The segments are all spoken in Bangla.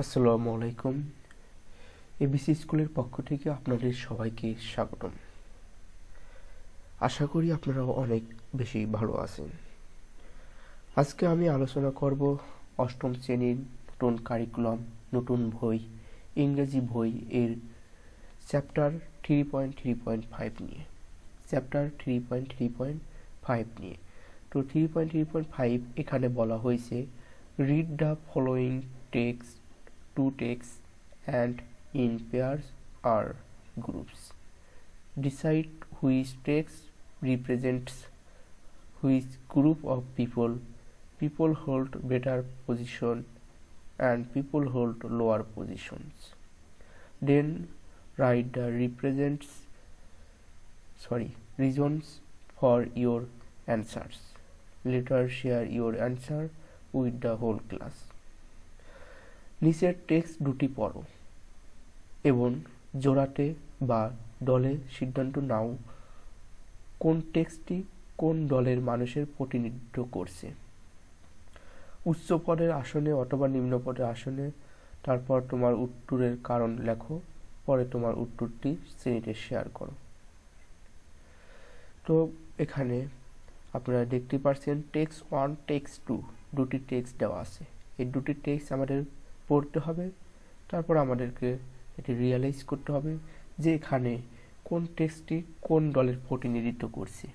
আসসালামু আলাইকুম। এবিসি স্কুলের পক্ষ থেকে আপনাদের সবাইকে স্বাগতম। আশা করি আপনারা অনেক বেশি ভালো আছেন। আজকে আমি আলোচনা করব অষ্টম শ্রেণীর নতুন কারিকুলাম, নতুন বই, ইংরেজি বই এর চ্যাপ্টার 3.3.5 নিয়ে। চ্যাপ্টার 3.3.5 নিয়ে। তো 3.3.5 এখানে বলা হয়েছে read the following text to text and in pairs or groups. Decide which text represents which group of people. People hold better position and people hold lower positions. Then write the reasons for your answers. Later share your answer with the whole class. নিচের টেক্সট দুটি পড়ো এবং জোড়াতে বা দলে সিদ্ধান্ত নাও কোন টেক্সটটি কোন দলের মানুষের প্রতিনিধিত্ব করছে। উচ্চ পদের আসনে অথবা নিম্ন পদের আসনে, তারপর তোমার উত্তরের কারণ লেখো, পরে তোমার উত্তরটি শ্রেণীতে শেয়ার করো। তো এখানে আপনারা দেখতে পাচ্ছেন টেক্সট 1, টেক্সট 2 দুটি টেক্সট দেওয়া আছে। এই দুটি টেক্সট আমাদের পড়তে হবে, তারপর আমাদেরকে এটি রিয়ালাইজ করতে হবে যে এখানে কোন টেক্সটটি কোন দলের প্রতিনিধিত্ব করছে,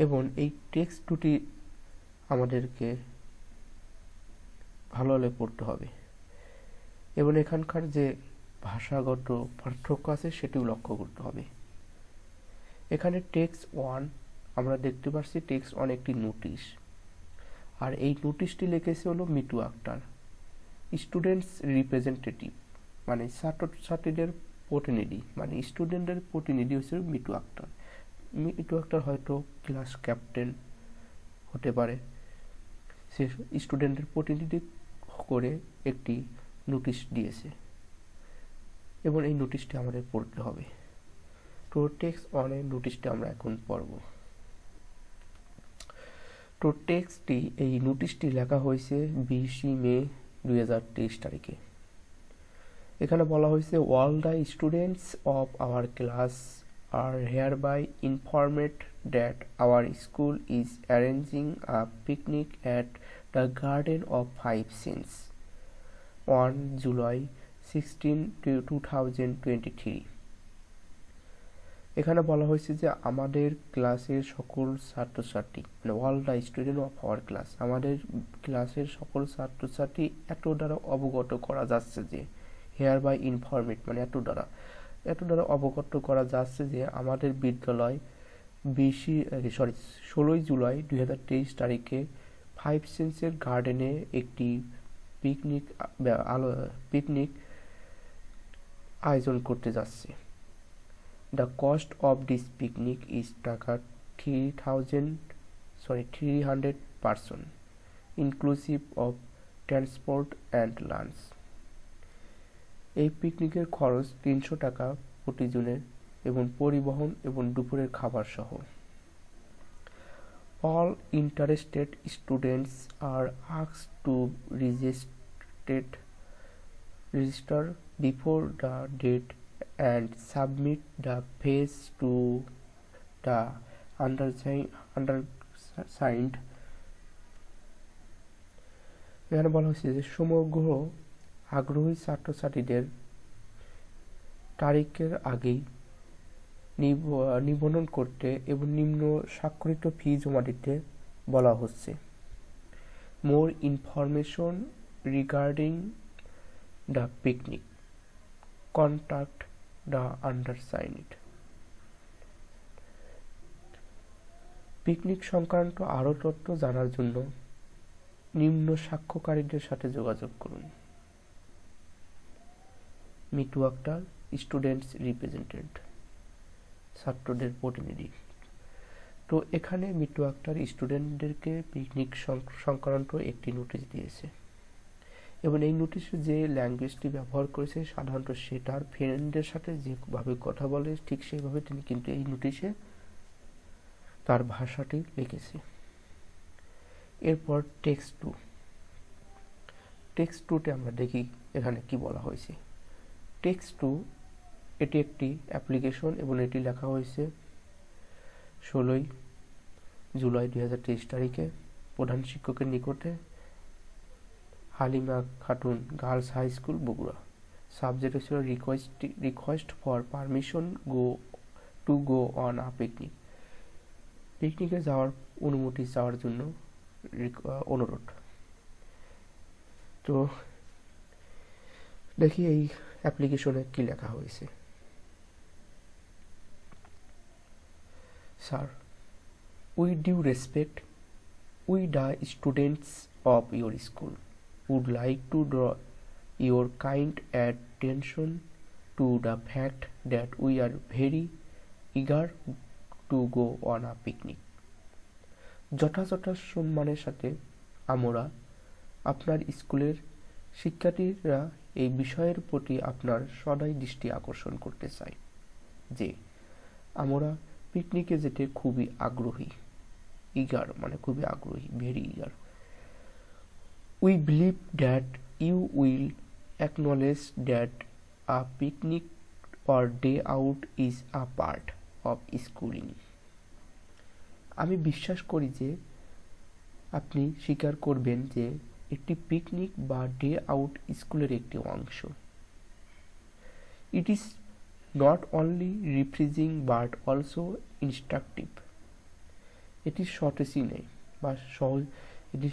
এবং এই টেক্সট দুটি আমাদেরকে ভালোভাবে পড়তে হবে এবং এখানকার যে ভাষাগত পার্থক্য আছে সেটিও লক্ষ্য করতে হবে। এখানে টেক্সট 1 আমরা দেখতে পাচ্ছি টেক্সট 1 একটি নোটিশ, আর এই নোটিশটি লিখেছে হলো মিতু আক্তার, স্টুডেন্টস রিপ্রেজেন্টেটিভ, মানে ছাত্রছাত্রীদের প্রতিনিধি, মানে স্টুডেন্টদের প্রতিনিধি হচ্ছে মিতু আক্তার। মিতু আক্তার হয়তো ক্লাস ক্যাপ্টেন হতে পারে, সে স্টুডেন্টদের প্রতিনিধি করে একটি নোটিশ দিয়েছে এবং এই নোটিশটি আমাদের পড়তে হবে। তো টেক্সট 1 এর নোটিশটি আমরা এখন পড়ব। তো টেক্সটটি এই নোটিশটি লেখা হয়েছে 20 মে 2023 তারিখে। এখানে বলা হয়েছে all the students of our class are hereby informed that our school is arranging a picnic at the Garden of Five Saints on July 16, 2023। এখানে বলা হয়েছে যে আমাদের ক্লাসের সকল ছাত্রছাত্রী, মানে all the student of our class, আমাদের ক্লাসের সকল ছাত্রছাত্রী এত দ্বারা অবগত করা যাচ্ছে যে, হেয়ার বাই ইনফরমেড মানে এত দ্বারা অবগত করা যাচ্ছে যে আমাদের বিদ্যালয় 16 জুলাই 2023 তারিখে ফাইভ সেন্সের গার্ডেনে একটি পিকনিক আয়োজন করতে যাচ্ছে। The cost of this picnic is টাকা 300 person, inclusive of transport and lunch. এই পিকনিকের খরচ 300 টাকা প্রতিজনের এবং পরিবহন এবং দুপুরের খাবার সহ। All interested students are asked to register before the date and submit the fees to the undersigned. এখানে বলা হয়েছে যে সমগ্র আগ্রহী ছাত্রছাত্রীদের তারিখের আগেই নিবন্ধন করতে এবং নিম্ন স্বাক্ষরিত ফি জমা দিতে বলা হচ্ছে। More information regarding the picnic, contact the undersigned. Picnic সংক্রান্ত আরও তথ্য জানার জন্য নিম্ন স্বাক্ষরকারীদের সাথে যোগাযোগ করুন। মিতু আক্তার, স্টুডেন্টস রিপ্রেজেন্টেটিভ, ছাত্রদের প্রতিনিধি। তো এখানে মিতু আক্তার স্টুডেন্টদেরকে পিকনিক সংক্রান্ত একটি নোটিশ দিয়েছে এবং এই নোটিশে যে ল্যাঙ্গুয়েজটি ব্যবহার করেছে সাধারণত সে তার ফ্রেন্ডদের সাথে যেভাবে কথা বলে ঠিক সেইভাবে তিনি কিন্তু এই নোটিশে তার ভাষাটি লিখেছে। এরপর টেক্সট 2 টেক্সট টুতে আমরা দেখি এখানে কি বলা হয়েছে। টেক্সট টু এটি একটি অ্যাপ্লিকেশন এবং এটি লেখা হয়েছে 16 জুলাই 2023 তারিখে প্রধান শিক্ষকের নিকটে, Halima Khatun girls high school Bogura. Subject ছিল request for permission to go on a picnic. পিকনিকে যাওয়ার অনুমতি চাওয়ার জন্য অনুরোধ। তো দেখি এই অ্যাপ্লিকেশনে কি লেখা হয়েছে। Sir, with due respect, we the students of your school would like to draw your kind attention to the fact that we are very eager to go on a picnic. যথাযথ সম্মানের সাথে আমরা আপনার স্কুলের শিক্ষার্থীরা এই বিষয়ের প্রতি আপনার সদয় দৃষ্টি আকর্ষণ করতে চাই যে আমরা পিকনিকে যেতে খুবই আগ্রহী। ইগার মানে খুবই আগ্রহী, very eager. We believe that you will acknowledge that a picnic or day out is a part of স্কুলিং। আমি বিশ্বাস করি যে আপনি স্বীকার করবেন যে একটি পিকনিক বা ডে আউট স্কুলের একটি অংশ। It is not only refreshing but also instructive. এটি সতেজই নেই বা সহজ, এটি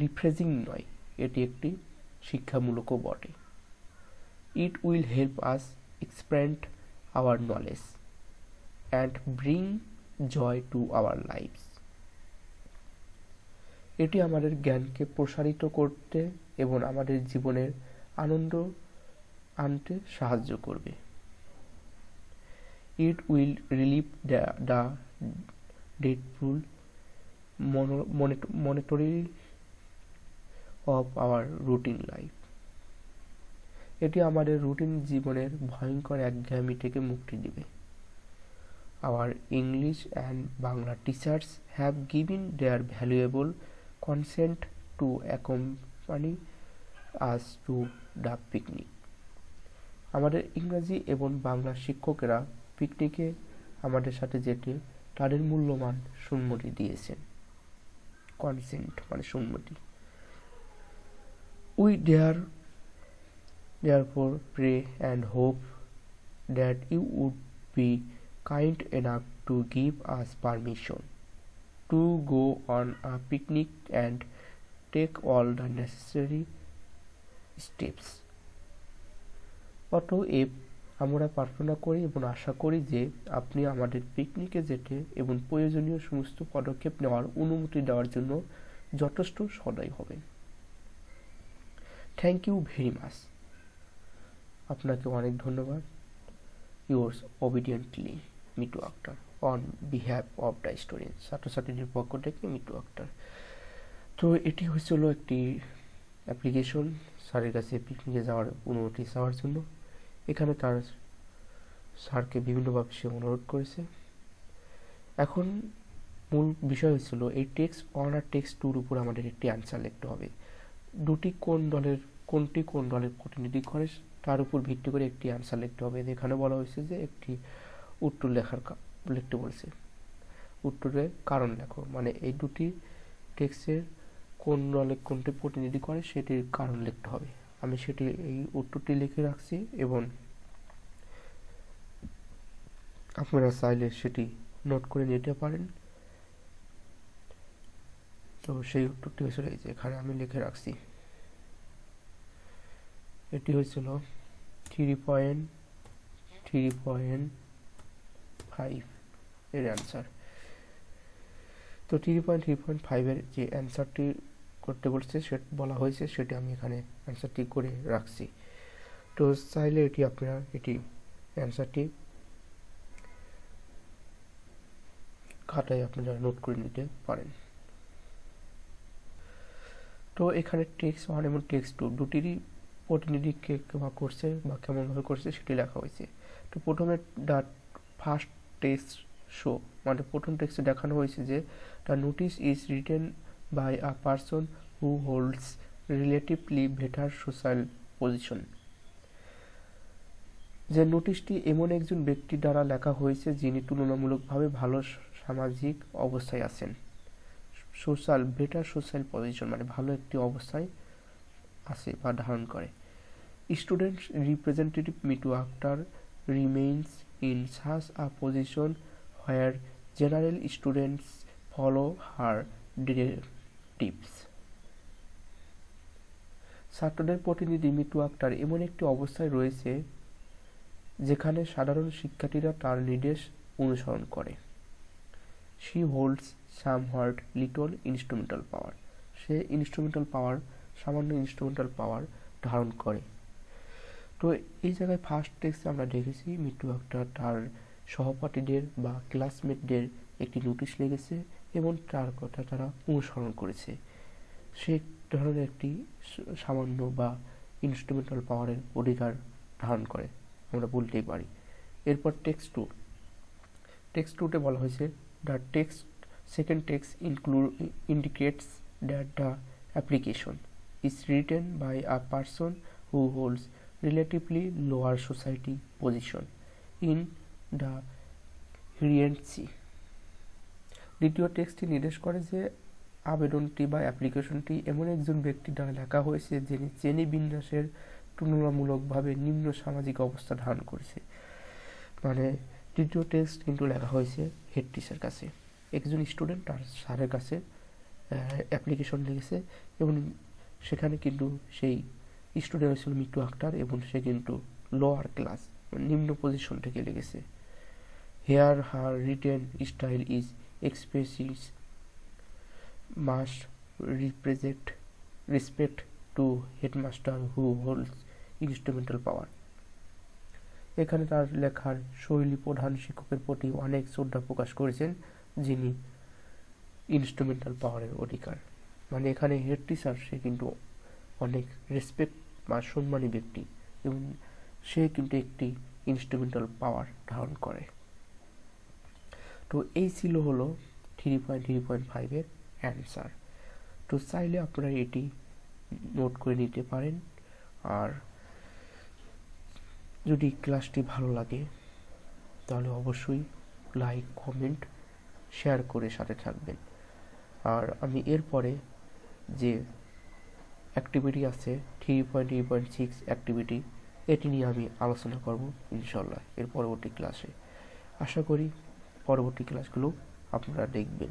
রিফ্রেশিং নয়, এটি একটি শিক্ষামূলকও বটে। It will help us expand our knowledge and bring joy to our lifes. এটি আমাদের জ্ঞানকে প্রসারিত করতে এবং আমাদের জীবনের আনন্দ আনতে সাহায্য করবে। It will relieve the dreadful monotony of our routine life. এটি আমাদের রুটিন জীবনের ভয়ঙ্কর একঘেয়েমি থেকে মুক্তি দিবে। Our English and Bangla teachers have given their valuable consent to accompany us to the picnic. আমাদের ইংরেজি এবং বাংলা শিক্ষকেরা পিকনিকে আমাদের সাথে যেতে তাদের মূল্যবান সম্মতি দিয়েছেন। কনসেন্ট মানে সম্মতি। We therefore pray and hope that you would be kind enough to give us permission to go on a picnic and take all the necessary steps. অতএব আমরা প্রার্থনা করি এবং আশা করি যে আপনি আমাদের পিকনিকে যেতে এবং প্রয়োজনীয় সমস্ত পদক্ষেপ নেওয়ার অনুমতি দেওয়ার জন্য যথেষ্ট সদয় হবেন। Thank you very much. আপনাকে অনেক ধন্যবাদ। Yours obediently Mitu Akter on behalf of the students. ছাত্রছাত্রীদের পক্ষ থেকে মিটু আক্তার। তো এটি হয়েছিল একটি অ্যাপ্লিকেশন স্যারের কাছে পিকনিকে যাওয়ার অনুমতি চাওয়ার জন্য। এখানে তার স্যারকে বিভিন্নভাবে সে অনুরোধ করেছে। এখন মূল বিষয় হচ্ছিল এই টেক্সট ওয়ান আর টেক্সট টুর উপর আমাদের একটি অ্যান্সার লিখতে হবে। কোনটি কোন দলের প্রতিনিধি করে তার উপর ভিত্তি করে একটি অ্যান্সার লিখতে হবে। এখানে বলা হয়েছে যে একটি উত্তর লিখতে বলছে। উত্তরের কারণ লেখো, মানে এই দুটি টেক্সটের কোন দলে কোনটি প্রতিনিধি করে সেটির কারণ লিখতে হবে। আমি সেটি এই উত্তরটি লিখে রাখছি এবং আপনারা চাইলে সেটি নোট করে নিতে পারেন। তো সেই উত্তরটি হয়েছিল এই যে এখানে আমি লিখে রাখছি। এটি হয়েছিল 3.3.5 এর অ্যান্সার। তো 3.3.5 এর যে অ্যান্সারটি করতে বলছে সেটা বলা হয়েছে, সেটি আমি এখানে অ্যান্সারটি করে রাখছি। তো চাইলে এটি আপনারা এটি অ্যান্সারটি খাতায় আপনারা নোট করে নিতে পারেন। তো এখানে টেক্সট ওয়ান এবং টেক্সট টু দুটিরই প্রতিনিধি কে করছে বা কেমনভাবে করছে সেটি লেখা হয়েছে। তো প্রথমে দ্য ফার্স্ট টেক্সট শো, মানে প্রথম টেক্সটে দেখানো হয়েছে যে the notice is written by a person who holds relatively better social position. যে নোটিশটি এমন একজন ব্যক্তি দ্বারা লেখা হয়েছে যিনি তুলনামূলকভাবে ভালো সামাজিক অবস্থায় আছেন। বেটার সোশ্যাল পজিশন মানে ভালো একটি অবস্থায় আছে বা ধারণ করে। Students representative Mitu Akter remains in such a position where general students follow her directives. ছাত্রদের প্রতিনিধি মিটু আক্তার এমন একটি অবস্থায় রয়েছে যেখানে সাধারণ শিক্ষার্থীরা তার নির্দেশ অনুসরণ করে। She holds somewhat little instrumental power. সে সামান্য ইনস্ট্রুমেন্টাল পাওয়ার ধারণ করে। তো এই জায়গায় ফার্স্ট টেক্সটে আমরা দেখেছি মিটু আক্তার তার সহপাঠীদের বা ক্লাসমেটদের একটি নোটিশ লিখেছে এবং তার কথা তারা অনুসরণ করেছে। সে ধরনের একটি সামান্য বা ইনস্ট্রুমেন্টাল পাওয়ারের অধিকার ধারণ করে আমরা বলতেই পারি। এরপর টেক্সট টুতে বলা হয়েছে the second text indicates that the application is written by a person who holds relatively lower society position in the hierarchy. দ্বিতীয় টেক্সটটি নির্দেশ করে যে আবেদনটি বা অ্যাপ্লিকেশনটি এমন একজন ব্যক্তির দ্বারা লেখা হয়েছে যিনি শ্রেণীবিন্যাসের তুলনামূলকভাবে নিম্ন সামাজিক অবস্থা ধারণ করেছে। মানে তৃতীয় টেক্সট কিন্তু লেখা হয়েছে হেড টিচার কাছে। একজন স্টুডেন্ট তার স্যারের কাছে অ্যাপ্লিকেশন লিখেছে এবং সেখানে কিন্তু সেই স্টুডেন্ট ছিল মিটু আক্তার এবং সে কিন্তু লোয়ার ক্লাস নিম্ন পজিশন থেকে লিখেছে। Here her written style is expressive must respect to headmaster who holds instrumental power. এখানে তার লেখার শৈলী প্রধান শিক্ষকের প্রতি অনেক শ্রদ্ধা প্রকাশ করেছেন যিনি ইনস্ট্রুমেন্টাল পাওয়ারের অধিকার। মানে এখানে হেড টিচার সে কিন্তু অনেক রেসপেক্ট বা সম্মানী ব্যক্তি এবং সে কিন্তু একটি ইনস্ট্রুমেন্টাল পাওয়ার ধারণ করে। তো এই ছিল হলো 3.3.5 অ্যান্সার। তো চাইলে আপনারা এটি নোট করে নিতে পারেন। আর যদি ক্লাসটি ভালো লাগে তাহলে অবশ্যই লাইক কমেন্ট শেয়ার করে সাথে থাকবেন। আর আমি এরপরে যে অ্যাক্টিভিটি আছে 3.3.6 অ্যাক্টিভিটি এটি নিয়ে আমি আলোচনা করব ইনশাল্লাহ এর পরবর্তী ক্লাসে। আশা করি পরবর্তী ক্লাসগুলো আপনারা দেখবেন।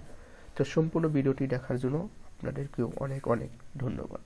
তো সম্পূর্ণ ভিডিওটি দেখার জন্য আপনাদেরকেও অনেক অনেক ধন্যবাদ।